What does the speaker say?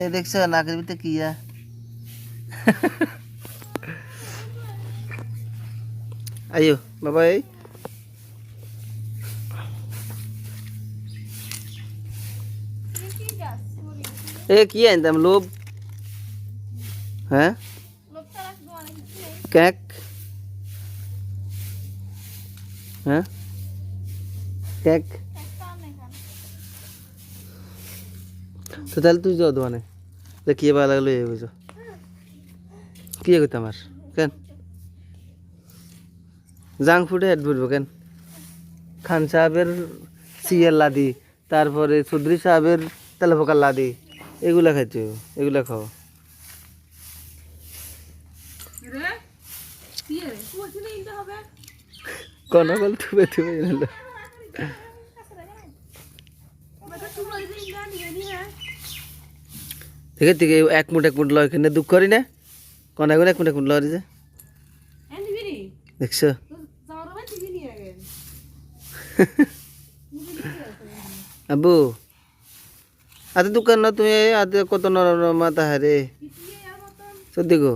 এই দেখছো নাকের ভিতরে কি আইও বাবা এই কি আনতাম লোভ হ্যাঁ কেক হ্যাঁ কেক তো তাহলে তুই যাও দোকানে দেখিয়ে ভালো লাগলো এই বুঝো কি করতে আমার কেন জাঙ্ক ফুডে অ্যাড করবো কেন খান সাহেবের সিএল লাদি তারপরে চৌধুরী সাহেবের তেলাপোকার লাদি এগুলা খাইছো এগুলা খাও কোনো বল তুবে তুবে নিল ঠিক আছে এক মুঠ লয় এখানে দুঃখ করি না কোন এক মুঠ লয় যে দেখছো আবু আতে দোকান না তুমি আতে কত নরম মাথা হারে সত্যি গো